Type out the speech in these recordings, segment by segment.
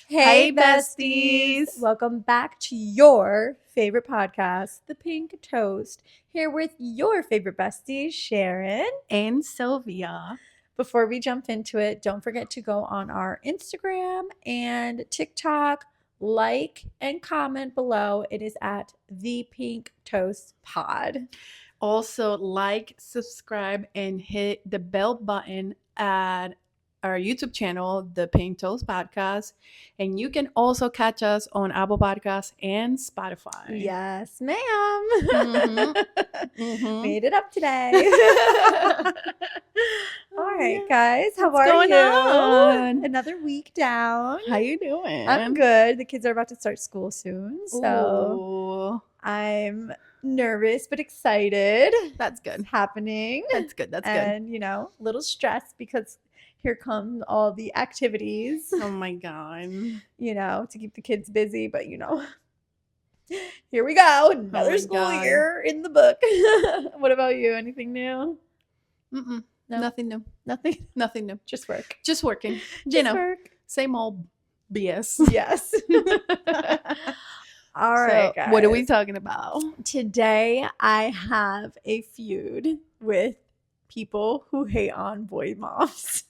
Hey, besties. Welcome back to your favorite podcast, The Pink Toast. Here with your favorite besties, Sharon and Sylvia. Before we jump into it, don't forget to go on our Instagram and TikTok, like and comment below. It is at The Pink Toast Pod. Also, like, subscribe, and hit the bell button at our YouTube channel, The Pink Toast Podcast. And you can also catch us on Apple Podcasts and Spotify. Yes, ma'am. Mm-hmm. Made it up today. All right, guys. How What's are going you? on? Another week down. How you doing? I'm good. The kids are about to start school soon, so Ooh, I'm nervous but excited. that's good. It's happening. That's good. That's good. And, a little stressed because here come all the activities, Oh my God. to keep the kids busy. But, here we go. Another my school God. year in the book. What about you? Anything new? Mm-mm. No? Nothing new. Nothing? Nothing new. Just work. Just working. Just work. Same old BS. Yes. All right, guys. What are we talking about? Today, I have a feud with people who hate on boy moms.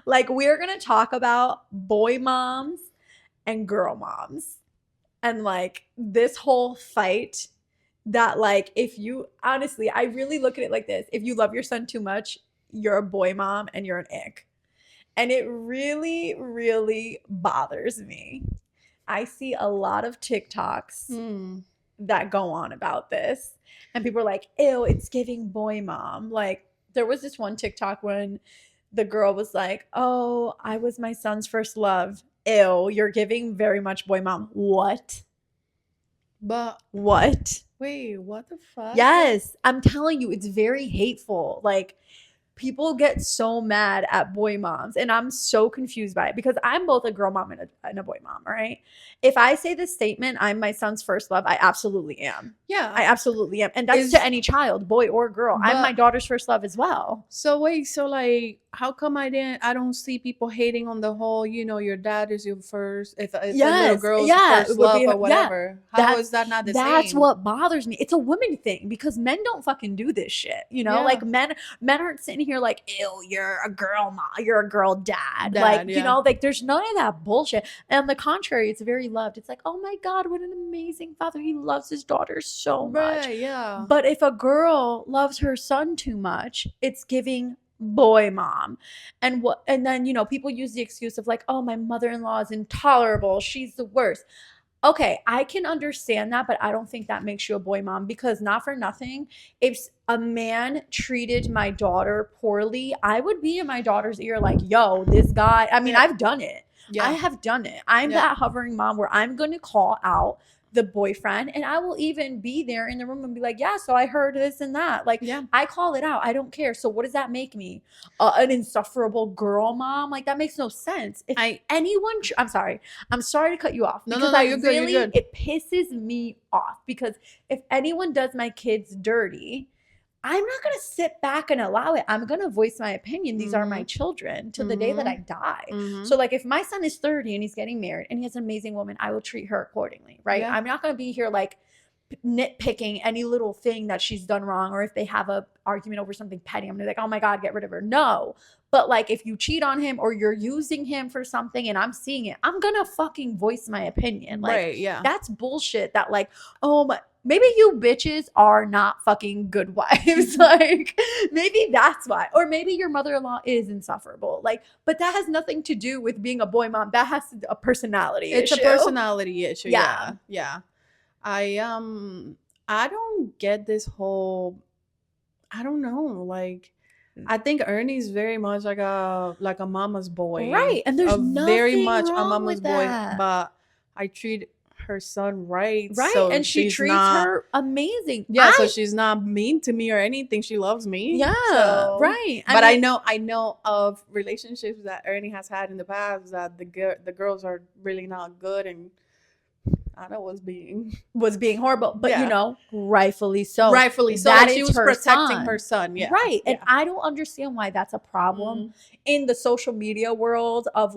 We're going to talk about boy moms and girl moms. And, this whole fight that, if you, honestly, I really look at it like this. If you love your son too much, you're a boy mom and you're an ick. And it really, really bothers me. I see a lot of TikToks that go on about this. And people are like, ew, it's giving boy mom. There was this one TikTok when the girl was like, oh, I was my son's first love. Ew, you're giving very much boy mom. What? But what? Wait, what the fuck? Yes, I'm telling you, it's very hateful. People get so mad at boy moms, and I'm so confused by it because I'm both a girl mom and a boy mom, all right? If I say this statement, I'm my son's first love, I absolutely am. Yeah. I absolutely am. And that's to any child, boy or girl. I'm my daughter's first love as well. So wait, how come I don't see people hating on the whole, your dad is your first, if a little girl's first love or whatever. How is that not the same? That's what bothers me. It's a woman thing because men don't fucking do this shit, Men aren't sitting here like, ew, you're a girl mom, you're a girl dad. There's none of that bullshit. And on the contrary, it's very loved. It's like, oh my God, what an amazing father. He loves his daughter so much. Right, yeah. But if a girl loves her son too much, it's giving boy mom. And then people use the excuse of like, oh, my mother-in-law is intolerable, she's the worst. Okay, I can understand that, but I don't think that makes you a boy mom because not for nothing, if a man treated my daughter poorly, I would be in my daughter's ear like, yo, this guy, I've done it. Yeah. I have done it. I'm that hovering mom where I'm going to call out the boyfriend, and I will even be there in the room and be like, yeah, so I heard this and that. I call it out. I don't care. So what does that make me? An insufferable girl mom? That makes no sense. If I'm sorry. I'm sorry to cut you off. No, you're good. You're good. It pisses me off because if anyone does my kids dirty, I'm not going to sit back and allow it. I'm going to voice my opinion. These are my children till the day that I die. So if my son is 30 and he's getting married and he has an amazing woman, I will treat her accordingly, right? Yeah. I'm not going to be here nitpicking any little thing that she's done wrong, or if they have a argument over something petty, I'm going to be like, oh my God, get rid of her. No. But if you cheat on him or you're using him for something and I'm seeing it, I'm going to fucking voice my opinion. Right, yeah. That's bullshit that maybe you bitches are not fucking good wives. Maybe that's why. Or maybe your mother-in-law is insufferable. But that has nothing to do with being a boy mom. That has to do a personality issue. It's a personality issue. Yeah. Yeah. I don't get this whole, I don't know, I think Ernie's very much like a mama's boy. Right. And there's nothing very much wrong a mama's with boy, that. But I treat her son right. So and she treats her amazing. Yeah, so she's not mean to me or anything. She loves me. Yeah, so, right. But I know of relationships that Ernie has had in the past that the girls are really not good, and I know was being horrible, but rightfully so. Rightfully so. That she was protecting her son. Yeah. Right. And I don't understand why that's a problem in the social media world of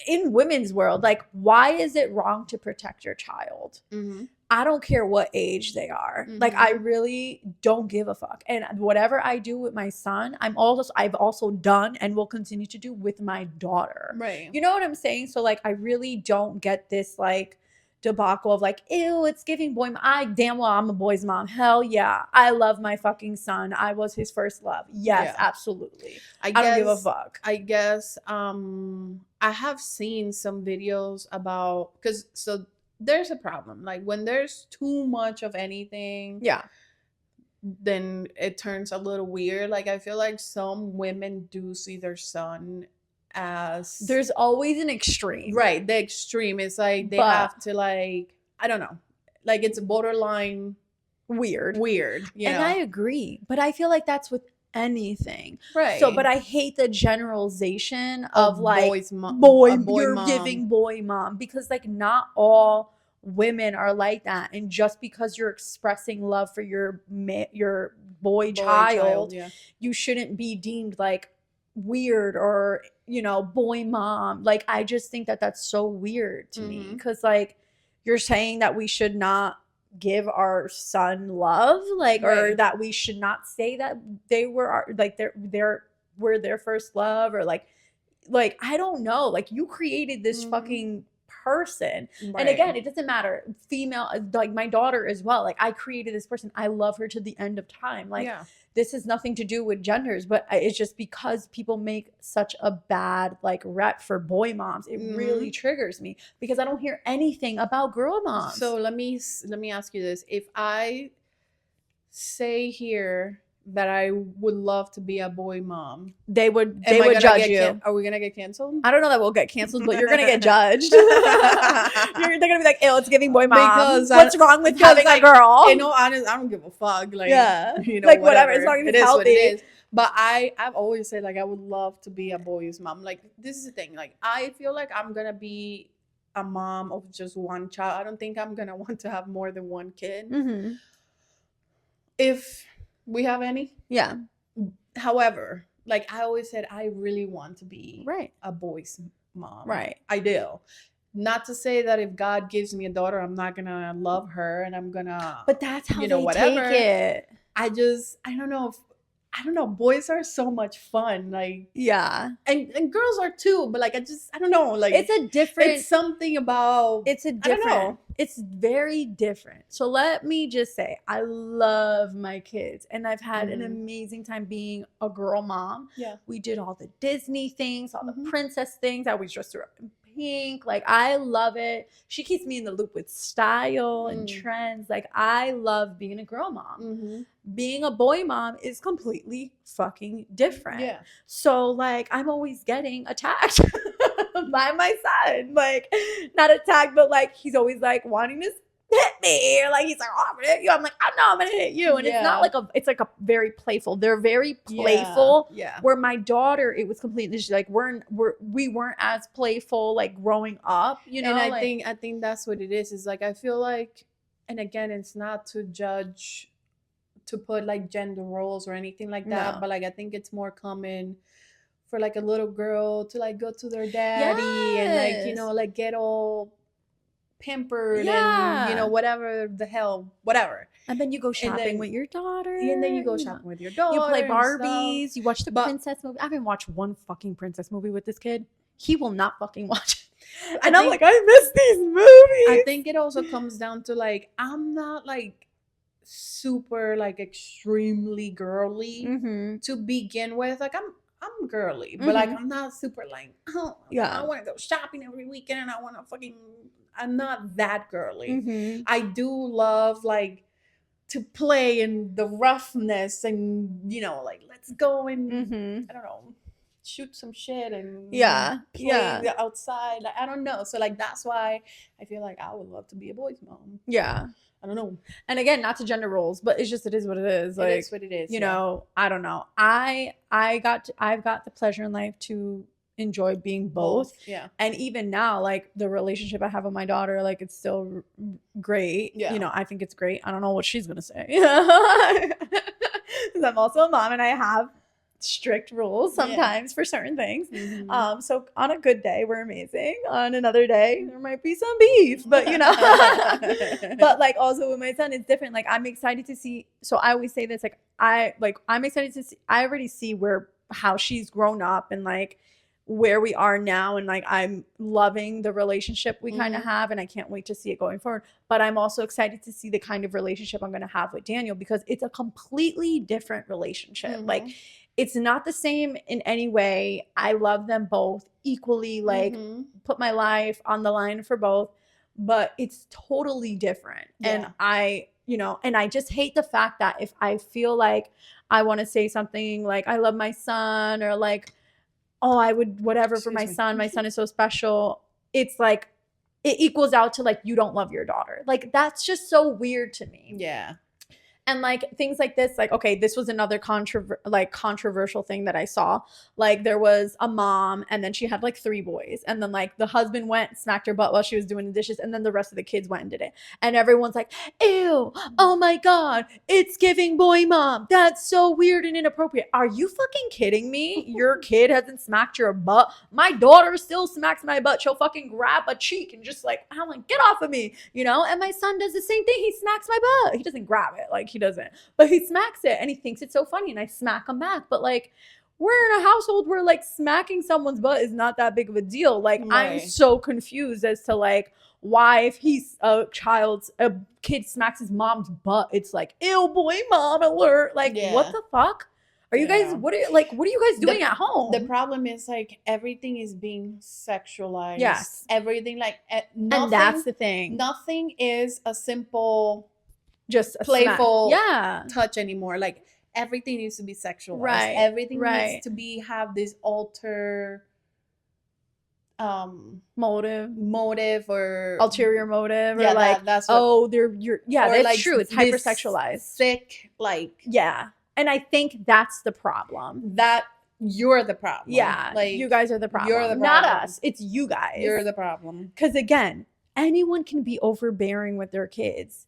in women's world, like, why is it wrong to protect your child? Mm-hmm. I don't care what age they are. Like, I really don't give a fuck. And whatever I do with my son, I've also done and will continue to do with my daughter. Right. You know what I'm saying? So like, I really don't get this like debacle of like, ew, it's giving boy. I damn well I'm a boy's mom. Hell yeah, I love my fucking son. I was his first love. Yes, Yeah. absolutely. I don't give a fuck. I guess I have seen some videos about, because so there's a problem. Like when there's too much of anything, Yeah. then it turns a little weird. Like I feel like some women do see their son as There's always an extreme. right. The extreme is like they But- have to like, I don't know, like it's borderline Weird. You And know? I agree. But I feel like that's with anything. Right. So, but I hate the generalization of like boy's mom, boy, a boy you're mom. giving boy mom, because like not all women are like that. And just because you're expressing love for your boy child, yeah. you shouldn't be deemed like weird or, you know, boy mom. Like, I just think that that's so weird to me, because like you're saying that we should not give our son love, like, or Right. that we should not say that they were like were their first love, or like I don't know, like you created this fucking person. Right. And again, it doesn't matter, female, like my daughter as well, like I created this person, I love her to the end of time. Like, yeah. this has nothing to do with genders, but it's just because people make such a bad like rep for boy moms, it really triggers me, because I don't hear anything about girl moms. So let me ask you this: if I say here that I would love to be a boy mom, they would gonna judge you. Are we gonna get canceled? I don't know that we'll get canceled, but you're gonna get judged. They're gonna be like, "Ew, it's giving boy mom." Because what's wrong with having like, a girl? You know, honest, I don't give a fuck. Like, Yeah. you know, Like, whatever, as long as it it's is what it healthy. is. But I've always said like I would love to be a boy's mom. Like this is the thing. Like I feel like I'm gonna be a mom of just one child. I don't think I'm gonna want to have more than one kid. Mm-hmm. If we have any. Yeah. However, like I always said, I really want to be Right. a boy's mom. Right. I do. Not to say that if God gives me a daughter, I'm not gonna love her and I'm gonna. But that's how you know, they whatever. take it. I don't know. I don't know. Boys are so much fun. Like, Yeah. and girls are too. But like, I don't know. Like, It's a different. It's something about. It's a I don't different. know. It's very different. So let me just say, I love my kids, and I've had an amazing time being a girl mom. Yeah. We did all the Disney things, all the Mhm. princess things. I always dressed her up in pink. Like, I love it. She keeps me in the loop with style and trends. Like, I love being a girl mom. Mhm. Being a boy mom is completely fucking different. Yeah. So like, I'm always getting attacked by my son. Like, not attacked, but like he's always like wanting to hit me, or like he's like, "Oh, I'm gonna hit you." I'm like, "Oh no, I'm gonna hit you." And it's not like it's like a very playful. They're very playful. Yeah. Where my daughter, it was completely like we weren't as playful like growing up, you know. And like, I think that's what it is. Is like I feel like, and again, it's not to judge, to put like gender roles or anything like that. No. But like I think it's more common for like a little girl to like go to their daddy and like, you know, like get all pampered and, you know, whatever the hell, whatever. And then you go shopping then- with your daughter. And then you go shopping with your daughter. You play and stuff. Barbies. You watch the But- princess movie. I haven't watched one fucking princess movie with this kid. He will not fucking watch it. I And I'm think- like, I miss these movies. I think it also comes down to like, I'm not like super like extremely girly Mm-hmm. to begin with. Like I'm girly, but like I'm not super like, oh Yeah. I want to go shopping every weekend and I want to fucking. I'm not that girly. Mm-hmm. I do love like to play in the roughness and, you know, like let's go and Mm-hmm. I don't know, shoot some shit and Yeah. play Yeah. outside. Like I don't know. So like that's why I feel like I would love to be a boy's mom. Yeah. I don't know. And again, not to gender roles, but it's just it is what it is. Like, It is what it is. you yeah. know, I don't know. I've got the pleasure in life to enjoy being both. Yeah. And even now, like the relationship I have with my daughter, like it's still great. Yeah. You know, I think it's great. I don't know what she's gonna say. 'Cause I'm also a mom and I have strict rules sometimes for certain things. Mhm. So on a good day, we're amazing. On another day, there might be some beef, but but like also with my son, it's different. Like I'm excited to see. So I always say this, I'm excited to see. I already see how she's grown up and like where we are now, and like I'm loving the relationship we kind of have, and I can't wait to see it going forward. But I'm also excited to see the kind of relationship I'm going to have with Daniel, because it's a completely different relationship. Like it's not the same in any way. I love them both equally, like put my life on the line for both, but it's totally different. And and I just hate the fact that if I feel like I want to say something like I love my son, or like, oh, I would whatever for my son. My son is so special. It's like it equals out to like you don't love your daughter. Like that's just so weird to me. Yeah. And like things like this, like, okay, this was another controversial thing that I saw. Like there was a mom, and then she had like 3 boys, and then like the husband went smacked her butt while she was doing the dishes, and then the rest of the kids went and did it, and everyone's like, ew, oh my god, it's giving boy mom, that's so weird and inappropriate. Are you fucking kidding me? Your kid hasn't smacked your butt. My daughter still smacks my butt. She'll fucking grab a cheek and just like, I'm like, get off of me, and my son does the same thing. He smacks my butt. He doesn't grab it, like he doesn't, but he smacks it, and he thinks it's so funny, and I smack him back. But like, we're in a household where like smacking someone's butt is not that big of a deal. Like I'm so confused as to like why, if a kid smacks his mom's butt, it's like, ew, boy mom alert. Like what the fuck are you guys, what are you guys doing at home? The problem is like everything is being sexualized. Yes. Everything, like nothing, and that's the thing. Nothing is a simple, just a playful touch anymore. Like everything needs to be sexualized. Right. Everything needs to have this alter motive or ulterior motive, or yeah, like that's what, that's like true. It's hypersexualized. Sick, like and I think that's the problem. That you're the problem. Yeah, like you guys are the problem. You're the problem. Not us. It's you guys. You're the problem. Because again, anyone can be overbearing with their kids.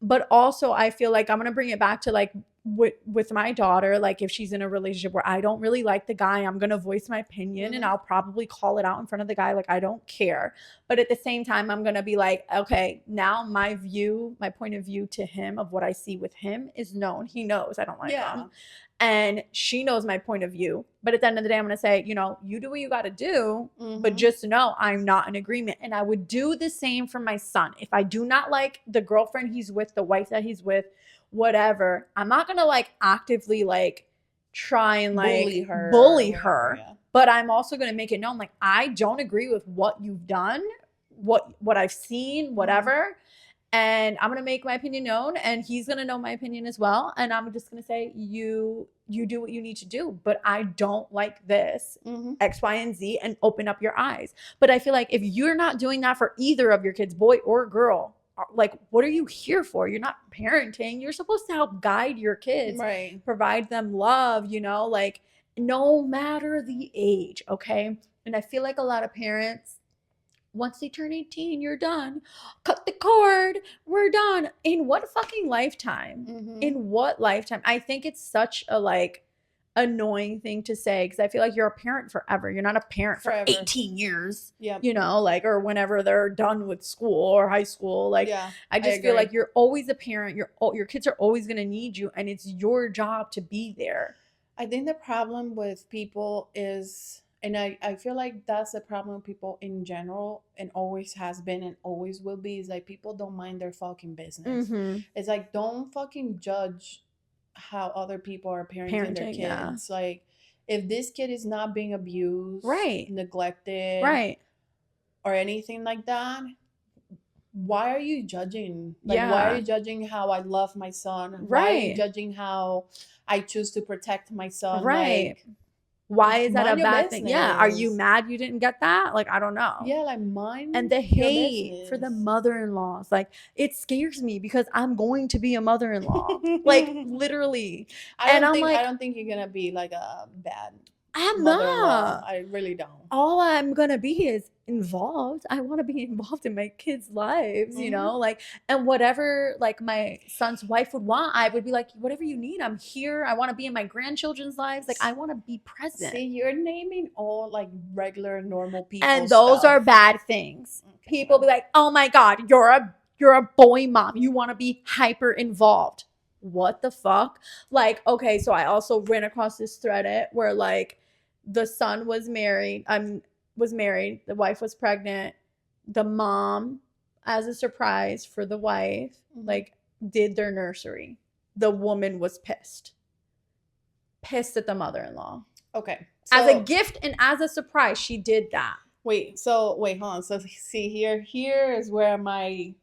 But also, I feel like I'm gonna bring it back to like with my daughter. Like if she's in a relationship where I don't really like the guy, I'm gonna voice my opinion, and I'll probably call it out in front of the guy. Like I don't care. But at the same time, I'm gonna be like, okay, now my point of view to him of what I see with him is known. He knows I don't like him. And she knows my point of view. But at the end of the day, I'm going to say, you do what you got to do, but just know I'm not in agreement. And I would do the same for my son. If I do not like the girlfriend he's with, the wife that he's with, whatever, I'm not going to like actively like try and like bully her. Yeah. But I'm also going to make it known, like, I don't agree with what you've done, what I've seen, whatever. And I'm going to make my opinion known, and he's going to know my opinion as well. And I'm just going to say, you do what you need to do, but I don't like this, X, Y, and Z, and open up your eyes. But I feel like if you're not doing that for either of your kids, boy or girl, like, what are you here for? You're not parenting. You're supposed to help guide your kids, right? Provide them love, like no matter the age. Okay. And I feel like a lot of parents, once they turn 18, you're done. Cut the cord. We're done. In what fucking lifetime? In what lifetime? I think it's such a like annoying thing to say, because I feel like you're a parent forever. You're not a parent for 18 years. Yeah. Like, or whenever they're done with school or high school. Like, I just feel like you're always a parent. Your kids are always going to need you, and it's your job to be there. I think the problem with people is, and I feel like that's the problem with people in general, and always has been and always will be, is like people don't mind their fucking business. It's like, don't fucking judge how other people are parenting their kids. Yeah. Like, if this kid is not being abused, neglected, or anything like that, why are you judging? Like, why are you judging how I love my son? Why are you judging how I choose to protect my son? Like, why is that a bad thing? Yeah. Are you mad you didn't get that? Like, I don't know. Yeah, like mine. And the hate for the mother-in-laws. Like, it scares me because I'm going to be a mother-in-law. Like, literally. I don't think you're going to be like a bad I'm mother-in-law. not. I really don't. All I'm gonna be is involved. I want to be involved in my kids' lives, you know, like, and whatever like my son's wife would want, I would be like, whatever you need, I'm here. I want to be in my grandchildren's lives. Like, I want to be present. See, you're naming all like regular, normal people, And those stuff. are bad things. Okay, People be like, oh my God, you're a boy mom. You want to be hyper involved. What the fuck? Like, okay, so I also ran across this thread where like the son was married, the wife was pregnant, the mom, as a surprise for the wife, like did their nursery. The woman was pissed at the mother-in-law. Okay. So, as a gift and as a surprise, she did that. Wait, hold on. So see here is where my...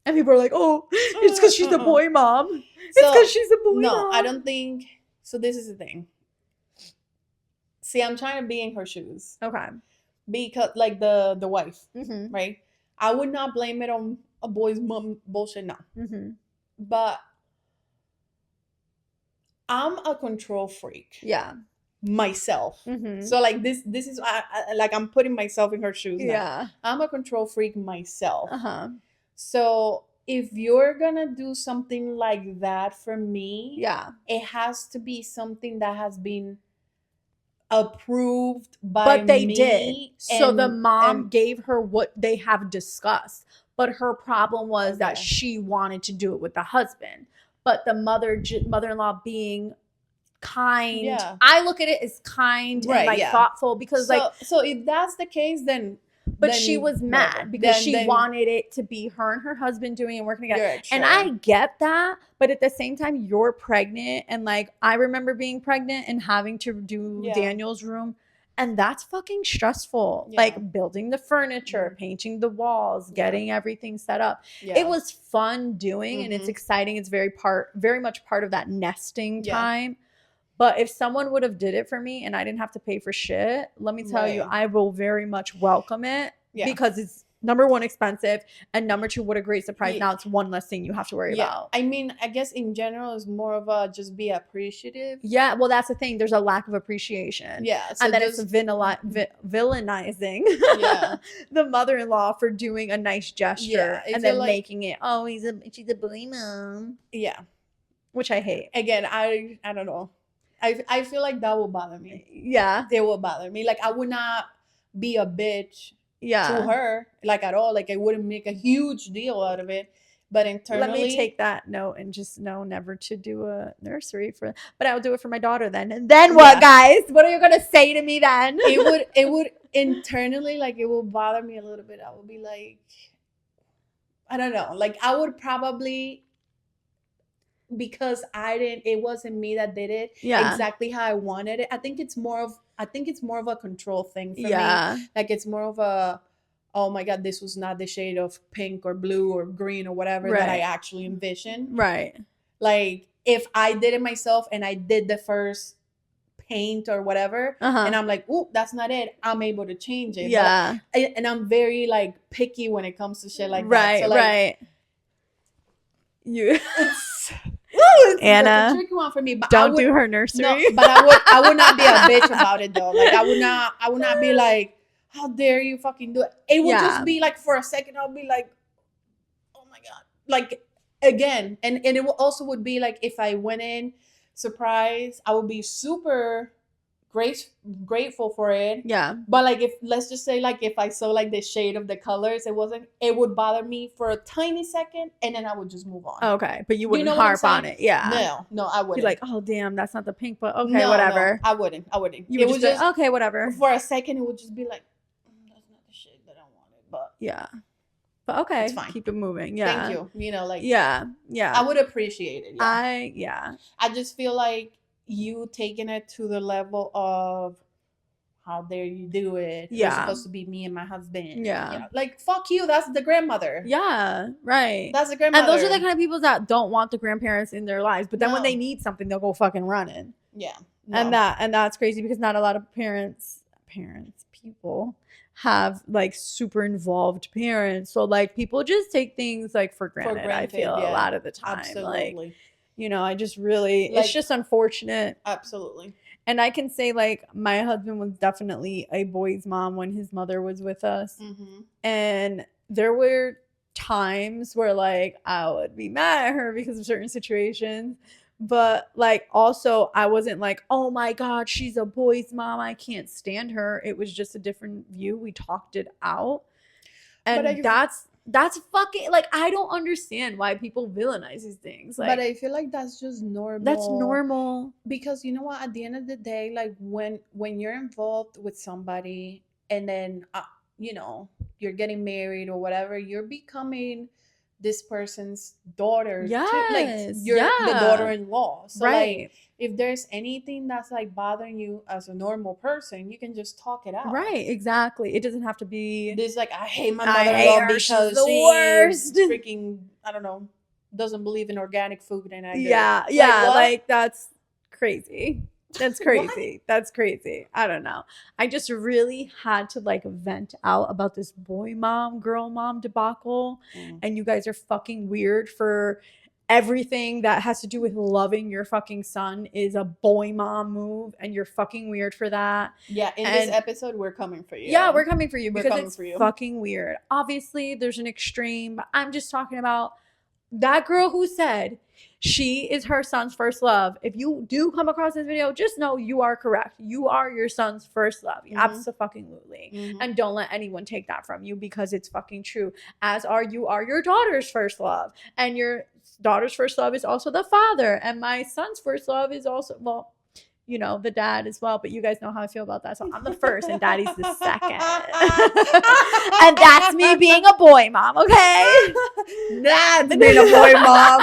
And people are like, oh, it's because she's a boy mom. It's because she's a boy mom. No, I don't think... So this is the thing. See, I'm trying to be in her shoes. Okay. Because, like, the wife, right? I would not blame it on a boy's mom bullshit, no. But I'm a control freak. Yeah. Myself. So, like, this is... like, I'm putting myself in her shoes now. Yeah. I'm a control freak myself. So if you're gonna do something like that for me, yeah, it has to be something that has been approved by me. But they me. did. So the mom gave her what they have discussed. But her problem was that she wanted to do it with the husband. But the mother-in-law being kind. Yeah. I look at it as kind and like thoughtful because so if that's the case, then... But she was mad because she wanted it to be her and her husband doing it and working together. And I get that. But at the same time, you're pregnant. And like, I remember being pregnant and having to do Daniel's room. And that's fucking stressful. Like building the furniture, painting the walls, getting everything set up. It was fun doing and it's exciting. It's very much part of that nesting time. But if someone would have did it for me and I didn't have to pay for shit, let me tell you, I will very much welcome it because it's number one, expensive, and number two, what a great surprise. Now it's one less thing you have to worry about. I mean, I guess in general, it's more of a just be appreciative. Yeah, well, that's the thing. There's a lack of appreciation. Yeah. So and then it's villainizing the mother-in-law for doing a nice gesture and then making it, oh, she's a boy mom. Yeah. Which I hate. Again, I don't know. I feel like that will bother me. Yeah. It will bother me. Like, I would not be a bitch to her, like, at all. Like, I wouldn't make a huge deal out of it. But internally... Let me take that note and just know never to do a nursery for... But I'll do it for my daughter then. And then what, guys? What are you going to say to me then? It would internally, like, it will bother me a little bit. I would be like... I don't know. Like, I would probably... Because it wasn't me that did it exactly how I wanted it. I think it's more of a control thing for me. Like, it's more of a, oh my God, this was not the shade of pink or blue or green or whatever that I actually envisioned. Right. Like, if I did it myself and I did the first paint or whatever, and I'm like, ooh, that's not it, I'm able to change it. Yeah. And I'm very like picky when it comes to shit like that. So, like, Anna, a tricky one for me, but don't do her nursery. No, but I would not be a bitch about it though. Like, I would not be like, how dare you fucking do it. It would just be like, for a second, I'll be like, oh my God. Like, again, and it also would be like, if I went in surprise, I would be super grateful for it. Yeah. But like, if let's just say, like, if I saw like the shade of the colors, it would bother me for a tiny second, and then I would just move on. Okay, but you wouldn't harp on it. Yeah. No, I wouldn't. Be like, oh damn, that's not the pink, but okay, whatever. No, I wouldn't. You would just okay, whatever. For a second, it would just be like, that's not the shade that I wanted. But yeah. But okay, it's fine. Keep it moving. Yeah. Thank you. You know, like, yeah. I would appreciate it. Yeah. I just feel like you taking it to the level of, how dare you do it? Yeah. It's supposed to be me and my husband. Yeah. You know, like, fuck you. That's the grandmother. Yeah. Right. That's the grandmother. And those are the kind of people that don't want the grandparents in their lives. But then when they need something, they'll go fucking running. Yeah. No. And that's crazy because not a lot of people have like super involved parents. So like people just take things like for granted, I feel a lot of the time. Absolutely. Like, you know, I just really, like, it's just unfortunate. Absolutely. And I can say, like, my husband was definitely a boy's mom when his mother was with us. Mm-hmm. And there were times where, like, I would be mad at her because of certain situations. But, like, also, I wasn't like, oh my God, she's a boy's mom. I can't stand her. It was just a different view. We talked it out. But And that's fucking, like, I don't understand why people villainize these things. Like, but I feel like that's just normal. that's normal. Because you know what? At the end of the day, like when you're involved with somebody, and then you know, you're getting married or whatever, you're becoming this person's daughter too. Like Yes. you're the Yeah. daughter-in-law. So like, Right. if there's anything that's like bothering you as a normal person, you can just talk it out. Right. Exactly. It doesn't have to be. This like, I hate my I hate mother-in-law her, she's because the she worst. freaking, I don't know, doesn't believe in organic food, and I do. Yeah. Like, Yeah. what? Like, that's crazy. That's What? crazy. That's crazy. I don't know. I just really had to, like, vent out about this boy mom, girl mom debacle. And you guys are fucking weird for everything that has to do with loving your fucking son is a boy mom move, and you're fucking weird for that. Yeah, in this episode, we're coming for you. Yeah, we're coming for you We're because coming it's for you. fucking weird. Obviously, there's an extreme, but I'm just talking about that girl who said she is her son's first love. If you do come across this video, just know you are correct. You are your son's first love. Absolutely. Mhm. And don't let anyone take that from you because it's fucking true. As are your daughter's first love. And your daughter's first love is also the father. And my son's first love is also, well, you know, the dad as well. But you guys know how I feel about that. So I'm the first and daddy's the second. And that's me being a boy mom, okay? That's being a boy mom.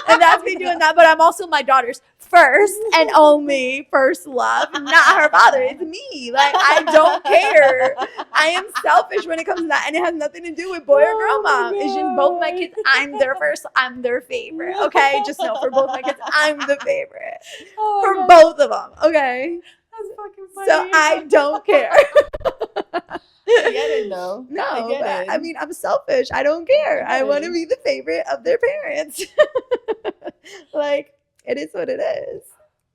And that's me doing that. But I'm also my daughter's first and only first love, not her father. It's me. Like, I don't care. I am selfish when it comes to that. And it has nothing to do with boy or girl mom. It's just both my kids. I'm their first. I'm their favorite. Okay? Just know for both my kids, I'm the favorite. For both of them. Okay? That's fucking funny. So I don't care. I get it though. No, I get but it. I mean, I'm selfish. I don't care. I want to Okay. be the favorite of their parents. Like, it is what it is.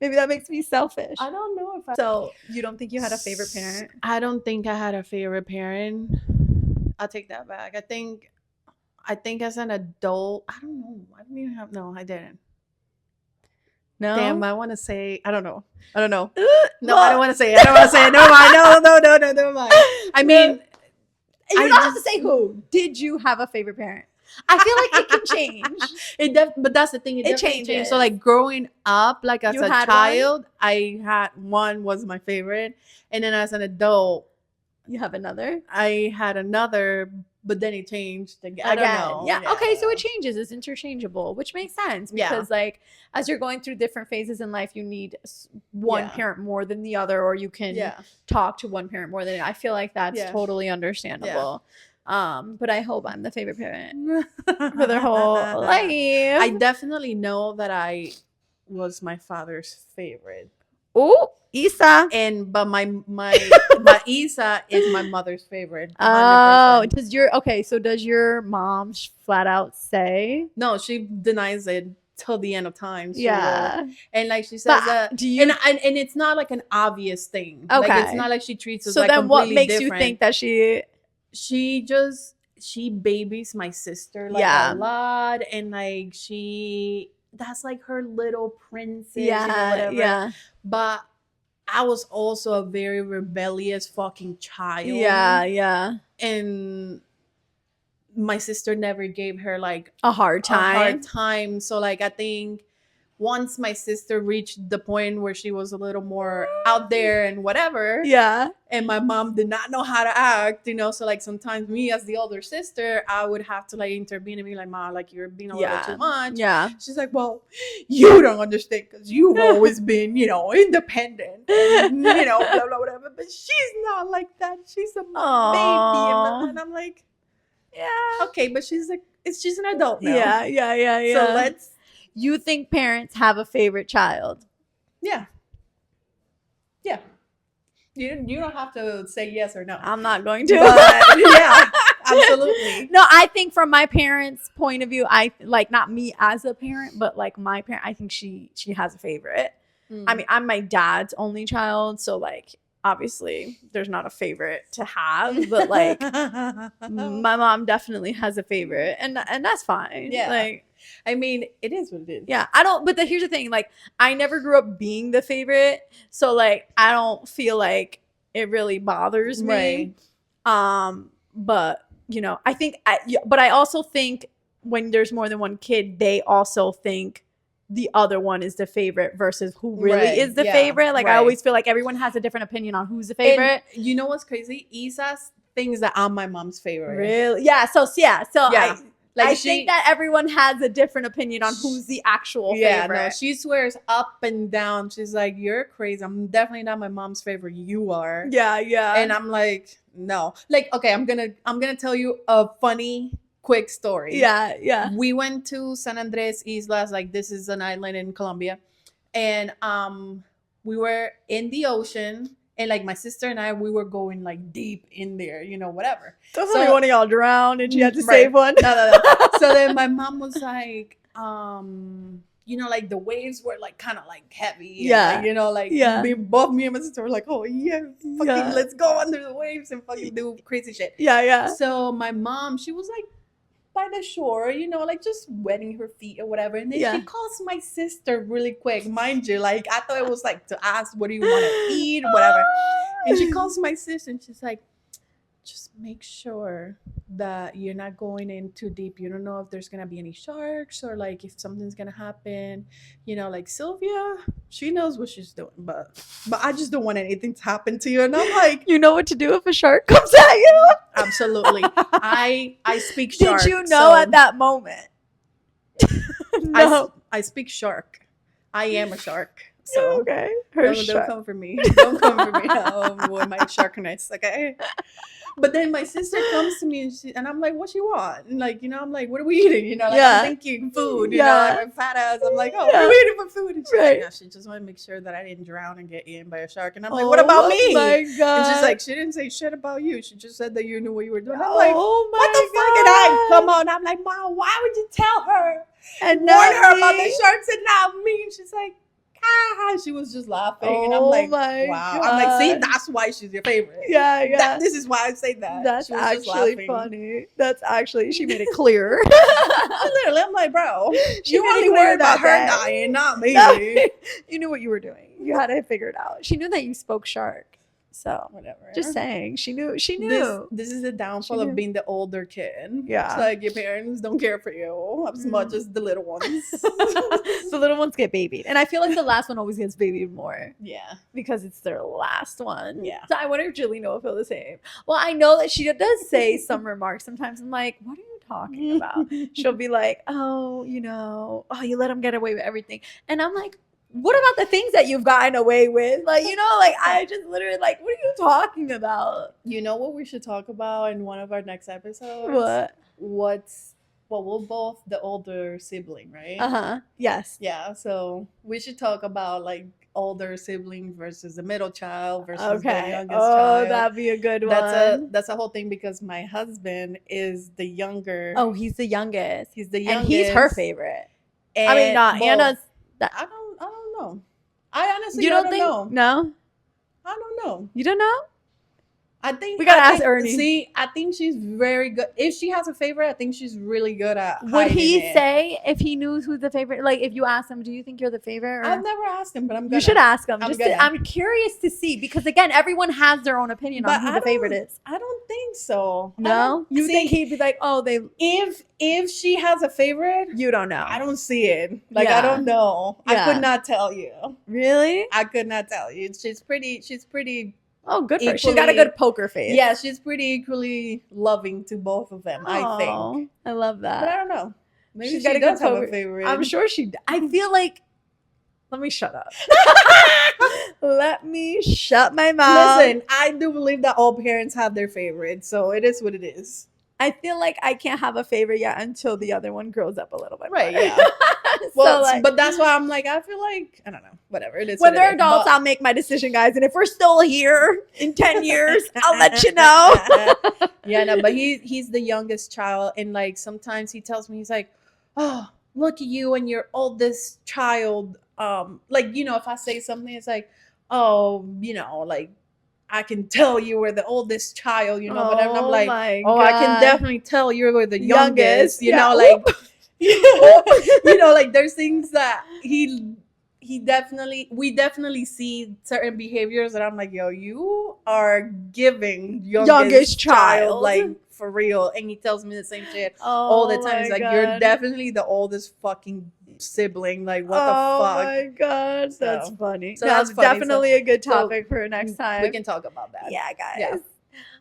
Maybe that makes me selfish. I don't know if I. So, you don't think you had a favorite parent? I don't think I had a favorite parent. I'll take that back. I think as an adult, I don't know. I didn't even have. No, I didn't. No. Damn, I want to say. I don't know. No, No, I don't want to say it. I don't want to say it. Never mind. No, never mind. I mean, you I don't have to just- say who. Did you have a favorite parent? I feel like it can change. But that's the thing. It definitely changes. changed. So like growing up, like as You a had child, I had one was my favorite, and then as an adult, You have another? I had another, but then it changed again. I don't know. Yeah. Okay, so it changes. It's interchangeable, which makes sense Yeah. because, like, as you're going through different phases in life, you need one Yeah. parent more than the other, or you can talk to one parent more than I feel like that's Yeah. totally understandable. But I hope I'm the favorite parent for their whole life. I definitely know that I was my father's favorite. Oh, Isa. But my Isa is my mother's favorite. Oh, 100%. does your mom flat out say? No, she denies it till the end of time. She Yeah. will. And like she says But that, do you? and it's not like an obvious thing. Like it's Okay. not like she treats us So like then, what completely makes different. you think that she? She babies my sister like Yeah. a lot, and like that's like her little princess, you know, whatever. Yeah. But I was also a very rebellious fucking child. Yeah. And my sister never gave her like A hard time. So like I think once my sister reached the point where she was a little more out there and whatever, Yeah. and my mom did not know how to act, you know, so like sometimes me as the older sister, I would have to like intervene and be like, Ma, like you're being a little too much. Yeah. She's like, well, you don't understand because you've always been, you know, independent and, you know, blah blah whatever, but she's not like that. She's a baby. And I'm like, Yeah. okay, but she's an adult now. Yeah. So You think parents have a favorite child? yeah. You don't have to say yes or no. I'm not going to. But yeah, absolutely. No, I think from my parents' point of view, I like not me as a parent, but like my parent, I think she has a favorite. I mean, I'm my dad's only child, so like obviously there's not a favorite to have, but like my mom definitely has a favorite, and that's fine. Yeah. Like, I mean, it is what it is. yeah, I don't. But here's the thing: like, I never grew up being the favorite, so like I don't feel like it really bothers me. But you know, but I also think when there's more than one kid, they also think the other one is the favorite versus who really Right, is the yeah, favorite. Like I right. always feel like everyone has a different opinion on who's the favorite. And you know what's crazy? Isa thinks that I'm my mom's favorite. Really? Yeah. So yeah. So Yeah. I think that everyone has a different opinion on who's the actual favorite. No, she swears up and down. She's like, "You're crazy. I'm definitely not my mom's favorite. You are." Yeah, yeah. And I'm like, "No." Like, okay, I'm gonna tell you a funny, quick story. Yeah, yeah. We went to San Andres Islas. Like, this is an island in Colombia, and we were in the ocean. And like my sister and I, we were going like deep in there, you know, whatever. Doesn't so, one of y'all drowned and she had to save one? No. So then my mom was like, you know, like the waves were like kind of like heavy. Yeah. Like, you know, like both me and my sister were like, oh yeah, fucking let's go under the waves and fucking do crazy shit. Yeah, yeah. So my mom, she was like by the shore, you know, like just wetting her feet or whatever. And then she calls my sister really quick, mind you. Like I thought it was like to ask, what do you want to eat, whatever. And she calls my sister and she's like, just make sure that you're not going in too deep. You don't know if there's gonna be any sharks or like if something's gonna happen. You know, like Sylvia, she knows what she's doing, but I just don't want anything to happen to you. And I'm like, you know what to do if a shark comes at you? Absolutely. I speak shark. Did you know at that moment? No. I speak shark. I am a shark. So okay. Don't come for me. Don't come for me with my sharkness, okay? But then my sister comes to me and I'm like, what she want? And like, you know, I'm like, what are we eating? You know, like I'm thinking food, you know, like my fat ass. I'm like, oh, what are we eating for food? And she's like, no, she just wanted to make sure that I didn't drown and get eaten by a shark. And I'm like, what about me? Oh my God. And she's like, she didn't say shit about you. She just said that you knew what you were doing. I'm like, what the fuck? And I come on. I'm like, Mom, why would you tell her and warn her about the sharks and not me? And she's like, she was just laughing, and I'm like, wow. God. I'm like, see, that's why she's your favorite. Yeah, yeah. This is why I say that. That's actually funny. That's actually, she made it clear. Literally, I'm like, bro, you only worried about her dying, not me. No, you knew what you were doing. You had to figure it out. She knew that you spoke shark. So whatever. Just saying, she knew. This is the downfall of being the older kid. Yeah, it's like your parents don't care for you as much as the little ones. The little ones get babied, and I feel like the last one always gets babied more. Yeah, because it's their last one. Yeah. So I wonder if Julie will feel the same. Well, I know that she does say some remarks sometimes. I'm like, what are you talking about? She'll be like, oh, you know, oh, you let them get away with everything, and I'm like, what about the things that you've gotten away with? Like, you know, like I just literally like, what are you talking about? You know what we should talk about in one of our next episodes? Well, we're both the older sibling, right? Yes. Yeah. So we should talk about like older sibling versus the middle child versus the youngest child. Oh, that'd be a good one. That's a whole thing because my husband is the younger. Oh, he's the youngest. He's the youngest. And he's her favorite. And I mean, not Anna's. I don't know. I honestly don't think know. No, I don't know. You don't know? I think we gotta ask Ernie. See, I think she's very good. If she has a favorite, I think she's really good at. Would he say if he knew who's the favorite? Like, if you ask him, do you think you're the favorite? Or? I've never asked him, but I'm gonna. You should ask him. I'm curious to see because again, everyone has their own opinion on who the favorite is. I don't think so. No, you think he'd be like, oh, they. If she has a favorite, you don't know. I don't see it. Like I don't know. I could not tell you. Really? I could not tell you. She's pretty. Oh, good for her. She's got a good poker face. Yeah, she's pretty equally loving to both of them, I think. I love that. But I don't know. Maybe she's got a good have a favorite. I'm sure she I feel like let me shut up. Let me shut my mouth. Listen, I do believe that all parents have their favorite, so it is what it is. I feel like I can't have a favorite yet until the other one grows up a little bit. Right, yeah. Well, so but that's why I'm like, I feel like, I don't know, whatever. It is when they're adults, I'll make my decision, guys. And if we're still here in 10 years, I'll let you know. Yeah, no, but he's the youngest child. And like, sometimes he tells me, he's like, oh, look at you and your oldest child like, you know, if I say something, it's like, oh, you know, like, I can tell you were the oldest child, you know, but I'm Oh like, my oh, I can God. definitely tell you were the youngest, you yeah. know, like, Whoop. you know, like there's things that we definitely see certain behaviors that I'm like, yo, you are giving youngest child, like, for real. And he tells me the same shit all the Oh time. He's my like, you're God. definitely the oldest fucking sibling. Like, what the Oh fuck? my God, that's So- funny. so That's that's funny. definitely a good So topic for next time. we can talk about that. Yeah, guys. Yeah.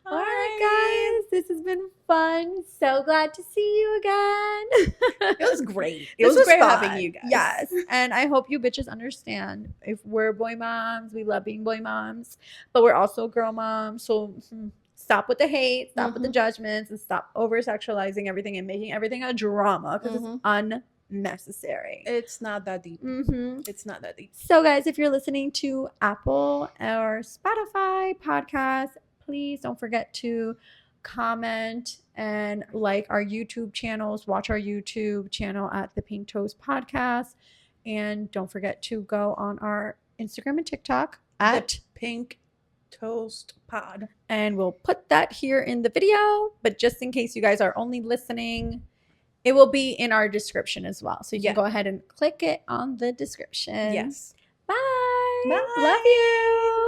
All right, guys. This has been fun. So glad to see you again. It was great. It This was great fun. having you guys. Yes. And I hope you bitches understand. If we're boy moms, we love being boy moms, but we're also girl moms. So stop with the hate, stop with the judgments, and stop over sexualizing everything and making everything a drama because it's unnecessary. It's not that deep. Mm-hmm. It's not that deep. So, guys, if you're listening to Apple or Spotify podcasts, please don't forget to comment and like our YouTube channels. Watch our YouTube channel at the Pink Toast Podcast. And don't forget to go on our Instagram and TikTok at Pink Toast Pod. And we'll put that here in the video. But just in case you guys are only listening, it will be in our description as well. So you can go ahead and click it on the description. Yes. Bye. Bye. Love you.